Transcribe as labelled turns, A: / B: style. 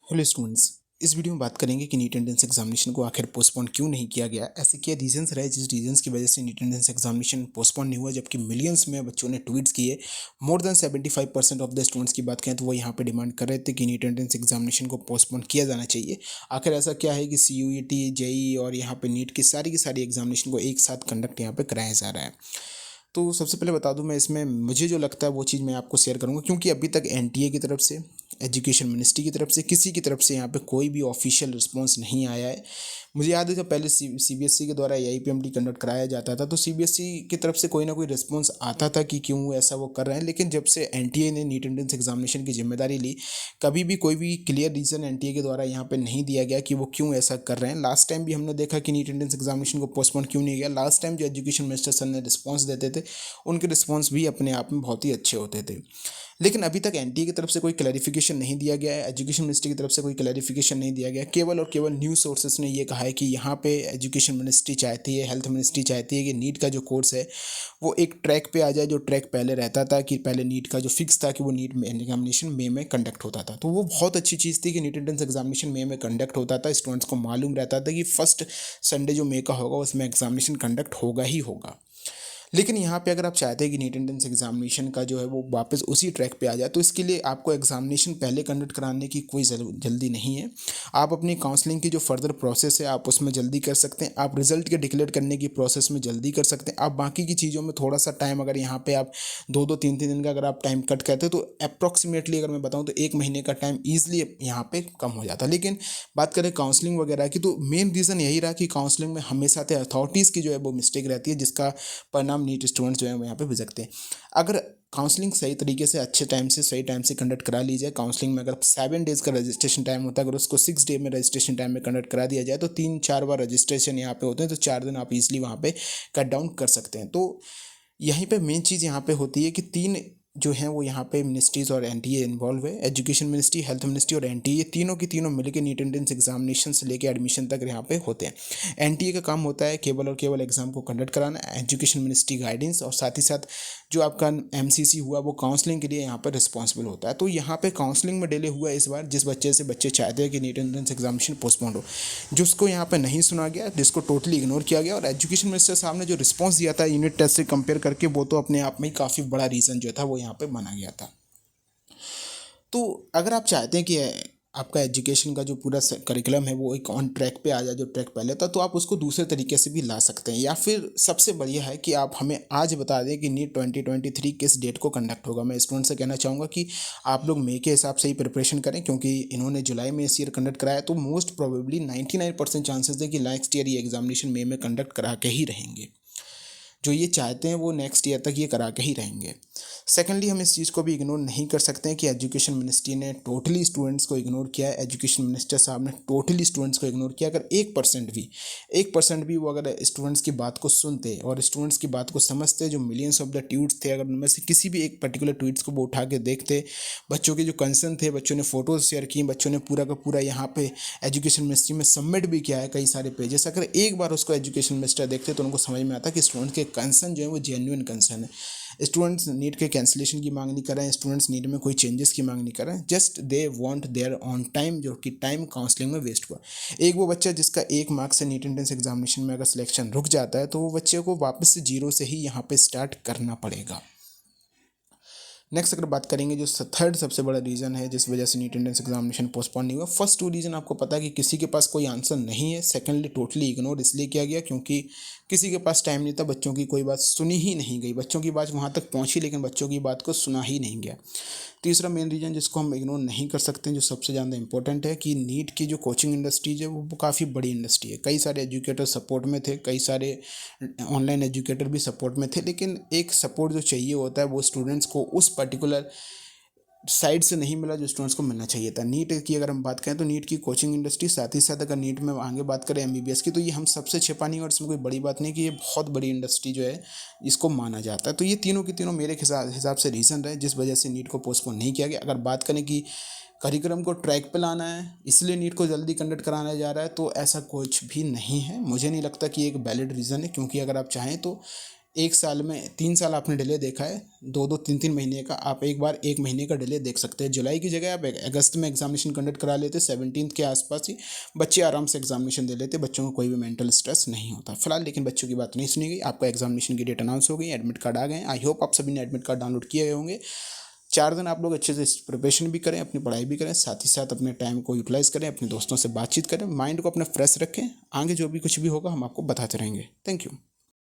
A: Hello students. इस video में बात करेंगे कि नीट एंट्रेंस एग्जामिनेशन को आखिर पोस्टपोन क्यों नहीं किया गया। ऐसे क्या रीजंस रहे जिस रीजंस की वजह से नीट एंट्रेंस एग्जामिनेशन पोस्टपोन नहीं हुआ, जबकि मिलियंस में बच्चों ने ट्वीट्स किए। More than 75% of the students की बात करें तो वो यहाँ पे डिमांड कर रहे थे कि नीट एंट्रेंस एग्जामिनेशन को पोस्टपोन किया जाना चाहिए। आखिर ऐसा क्या है कि CUET, JEE और यहाँ पे नीट की सारी एग्जामिनेशन को एक साथ कंडक्ट यहाँ पे कराया जा रहा है। तो सबसे पहले बता दूं, मैं इसमें मुझे जो लगता है वो चीज़ मैं आपको शेयर करूंगा, क्योंकि अभी तक NTA की तरफ से, एजुकेशन मिनिस्ट्री की तरफ से, किसी की तरफ से यहाँ पे कोई भी ऑफिशियल रिस्पांस नहीं आया है। मुझे याद है जब पहले CBSE के द्वारा AIPMT कंडक्ट कराया जाता था तो CBSE की तरफ से कोई ना कोई रिस्पांस आता था कि क्यों ऐसा वो कर रहे हैं, लेकिन जब से NTA ने नीट एंट्रेंस एग्जामिनेशन की जिम्मेदारी ली, कभी भी कोई भी क्लियर रीज़न NTA के द्वारा यहाँ पे नहीं दिया गया कि वो क्यों ऐसा कर रहे हैं। लास्ट टाइम भी हमने देखा कि नीट एंट्रेंस एग्जामिनेशन को पोस्टपोन क्यों नहीं किया। लास्ट टाइम जो एजुकेशन मिनिस्टर सर ने रिस्पॉन्स देते थे, उनके रिस्पॉन्स भी अपने आप में बहुत ही अच्छे होते थे। लेकिन अभी तक NTA की तरफ से कोई क्लैरिफिकेशन नहीं दिया गया है, एजुकेशन मिनिस्ट्री की तरफ से कोई क्लैरिफिकेशन नहीं दिया गया। केवल और केवल न्यूज़ सोर्सेस ने ये कहा है कि यहाँ पे एजुकेशन मिनिस्ट्री चाहती है, हेल्थ मिनिस्ट्री चाहती है कि नीट का जो कोर्स है वो एक ट्रैक पे आ जाए, जो ट्रैक पहले रहता था कि पहले नीट का जो फिक्स था कि वो नीट में एग्जामिनेशन मई में कंडक्ट होता था। तो वो बहुत अच्छी चीज़ थी कि नीट एंट्रेंस एग्जामिनेशन मई में कंडक्ट होता था। स्टूडेंट्स को मालूम रहता था कि फर्स्ट संडे जो मई का होगा उसमें एग्जामिनेशन कंडक्ट होगा ही होगा। लेकिन यहाँ पे अगर आप चाहते हैं कि नीट एंट्रेंस एग्जामिनेशन का जो है वो वापस उसी ट्रैक पे आ जाए, तो इसके लिए आपको एग्जामिनेशन पहले कंडक्ट कराने की कोई जल्दी नहीं है। आप अपनी काउंसलिंग की जो फर्दर प्रोसेस है आप उसमें जल्दी कर सकते हैं, आप रिजल्ट के डिक्लेयर करने की प्रोसेस में जल्दी कर सकते हैं। आप बाकी की चीज़ों में थोड़ा सा टाइम, अगर यहाँ पे आप 2-2 3-3 दिन का अगर आप टाइम कट करते हैं तो अप्रॉक्सीमेटली अगर मैं बताऊँ तो 1 महीने का टाइम ईजिली यहाँ पे कम हो जाता। लेकिन बात करें काउंसलिंग वगैरह की, तो मेन रीज़न यही रहा कि काउंसलिंग में हमेशा से अथॉरिटीज़ की जो है वो मिस्टेक रहती है, जिसका परिणाम नीट स्टूडेंट्स जो है वो यहाँ पे भुगतते हैं। अगर काउंसलिंग सही तरीके से अच्छे टाइम से सही टाइम से कंडक्ट करा ली जाए, काउंसलिंग में अगर 7 डेज़ का रजिस्ट्रेशन टाइम होता है, अगर उसको 6 डे में रजिस्ट्रेशन टाइम में कंडक्ट करा दिया जाए तो 3-4 बार रजिस्ट्रेशन यहाँ पे होते हैं, तो 4 दिन आप इजीली वहाँ पे कट डाउन कर सकते हैं। तो यहीं पे मेन चीज़ यहाँ पे होती है कि 3 जो हैं वो यहाँ पे मिनिस्ट्रीज़ और NTA इन्वॉल्व है। एजुकेशन मिनिस्ट्री, हेल्थ मिनिस्ट्री और NTA, ये तीनों की तीनों मिलकर नीट एंट्रेंस एग्जामिनेशन से लेकर एडमिशन तक यहाँ पे होते हैं। NTA का काम होता है केवल और केवल एग्जाम को कंडक्ट कराना, एजुकेशन मिनिस्ट्री गाइडेंस, और साथ ही साथ जो आपका MCC हुआ वो काउंसलिंग के लिए यहाँ पर रिस्पॉन्सिबल होता है। तो यहाँ पे काउंसलिंग में डिले हुआ इस बार, जिस बच्चे से बच्चे चाहते हैं कि नीट एंट्रेंस एग्जामिनेशन पोस्टपोन हो, जिसको यहाँ पे नहीं सुना गया, जिसको टोटली इग्नोर किया गया। और एजुकेशन मिनिस्टर साहब ने जो रिस्पॉन्स दिया था यूनिट टेस्ट से कंपेयर करके, वो तो अपने आप में ही काफ़ी बड़ा रीज़न जो था वो यहाँ पे माना गया था। तो अगर आप चाहते हैं कि आपका एजुकेशन का जो पूरा करिकुलम है वो एक ऑन ट्रैक पे आ जाए, जो ट्रैक पहले था, तो आप उसको दूसरे तरीके से भी ला सकते हैं, या फिर सबसे बढ़िया है कि आप हमें आज बता दें कि नीट 2023 किस डेट को कंडक्ट होगा। मैं स्टूडेंट से कहना चाहूँगा कि आप लोग मई के हिसाब से ही प्रिपरेशन करें, क्योंकि इन्होंने जुलाई में इस ईयर कंडक्ट कराया, तो मोस्ट प्रोबेबली 99% चांसेस है कि नेक्स्ट ईयर ये एग्जामिनेशन मई में कंडक्ट करा के ही रहेंगे। जो ये चाहते हैं वो नेक्स्ट ईयर तक ये करा के ही रहेंगे। सेकेंडली, हम इस चीज़ को भी इग्नोर नहीं कर सकते हैं कि एजुकेशन मिनिस्ट्री ने टोटली स्टूडेंट्स को इग्नोर किया है। एजुकेशन मिनिस्टर साहब ने टोटली स्टूडेंट्स को इग्नोर किया। अगर 1% भी वो अगर स्टूडेंट्स की बात को सुनते और स्टूडेंट्स की बात को समझते, जो मिलियंस ऑफ द ट्वीट्स थे, अगर उनमें से किसी भी एक पर्टिकुलर ट्वीट्स को वो उठा के देखते, बच्चों के जो कंसर्न थे, बच्चों ने फ़ोटोज़ शेयर की, बच्चों ने पूरा का पूरा यहाँ पे एजुकेशन मिनिस्ट्री में सबमिट भी किया है कई सारे पेजेस, अगर एक बार उसको एजुकेशन मिनिस्टर देखते तो उनको समझ में आता कि स्टूडेंट्स के कंसर्न जो है वो जेन्युइन कंसर्न है। स्टूडेंट्स नीट के कैंसिलेशन की मांग नहीं कर रहे हैं, स्टूडेंट्स नीट में कोई चेंजेस की मांग नहीं कर रहे हैं, just they want there on time, जो कि टाइम काउंसलिंग में वेस्ट हुआ। एक वो बच्चा जिसका 1 मार्क से नीट एंट्रेंस एग्जामिनेशन में अगर सिलेक्शन रुक जाता है, तो वो बच्चे को वापस से जीरो से ही यहाँ पे स्टार्ट करना पड़ेगा। नेक्स्ट अगर बात करेंगे, जो थर्ड सबसे बड़ा रीज़न है जिस वजह से नीट एंट्रेंस एग्जामिनेशन पोस्टपोन नहीं हुआ। फर्स्ट 2 रीज़न आपको पता है कि किसी के पास कोई आंसर नहीं है। सेकेंडली, टोटली इग्नोर इसलिए किया गया क्योंकि किसी के पास टाइम नहीं था, बच्चों की कोई बात सुनी ही नहीं गई, बच्चों की बात वहाँ तक पहुँची लेकिन बच्चों की बात को सुना ही नहीं गया। तीसरा मेन रीज़न जिसको हम इग्नोर नहीं कर सकते, जो सबसे ज़्यादा इंपॉर्टेंट है, कि नीट की जो कोचिंग इंडस्ट्रीज है वो काफ़ी बड़ी इंडस्ट्री है। कई सारे एजुकेटर सपोर्ट में थे, कई सारे ऑनलाइन एजुकेटर भी सपोर्ट में थे, लेकिन एक सपोर्ट जो चाहिए होता है वो स्टूडेंट्स को उस पर्टिकुलर साइड से नहीं मिला जो स्टूडेंट्स को मिलना चाहिए था। नीट की अगर हम बात करें तो नीट की कोचिंग इंडस्ट्री, साथ ही साथ अगर नीट में आगे बात करें MBBS की, तो ये हम सबसे छिपा नहीं, और इसमें कोई बड़ी बात नहीं कि ये बहुत बड़ी इंडस्ट्री जो है इसको माना जाता है। तो ये तीनों की तीनों मेरे हिसाब से रीज़न रहे जिस वजह से नीट को पोस्टपोन नहीं किया गया। अगर बात करें कि करिकुलम को ट्रैक पे लाना है इसलिए नीट को जल्दी कंडक्ट कराना जा रहा है, तो ऐसा कुछ भी नहीं है। मुझे नहीं लगता कि एक वैलिड रीज़न है, क्योंकि अगर आप चाहें तो एक साल में 3 साल आपने डिले देखा है, 2-2 3-3 महीने का, आप एक बार 1 महीने का डिले देख सकते हैं। जुलाई की जगह आप अगस्त में एग्जामिनेशन कंडक्ट करा लेते, 17 के आसपास ही बच्चे आराम से एग्जामिनेशन दे लेते, बच्चों को कोई भी मेंटल स्ट्रेस नहीं होता। फिलहाल लेकिन बच्चों की बात नहीं सुनी गई। आपका एग्जामिनेशन की डेट अनाउंस हो गई, एडमिट कार्ड आ गए। आई होप आप सभी ने एडमिट कार्ड डाउनलोड किए होंगे। 4 दिन आप लोग अच्छे से प्रिपरेशन भी करें, अपनी पढ़ाई भी करें, साथ ही साथ अपने टाइम को यूटिलाइज़ करें, अपने दोस्तों से बातचीत करें, माइंड को अपना फ्रेश रखें। आगे जो भी कुछ भी होगा हम आपको बताते रहेंगे। Thank you.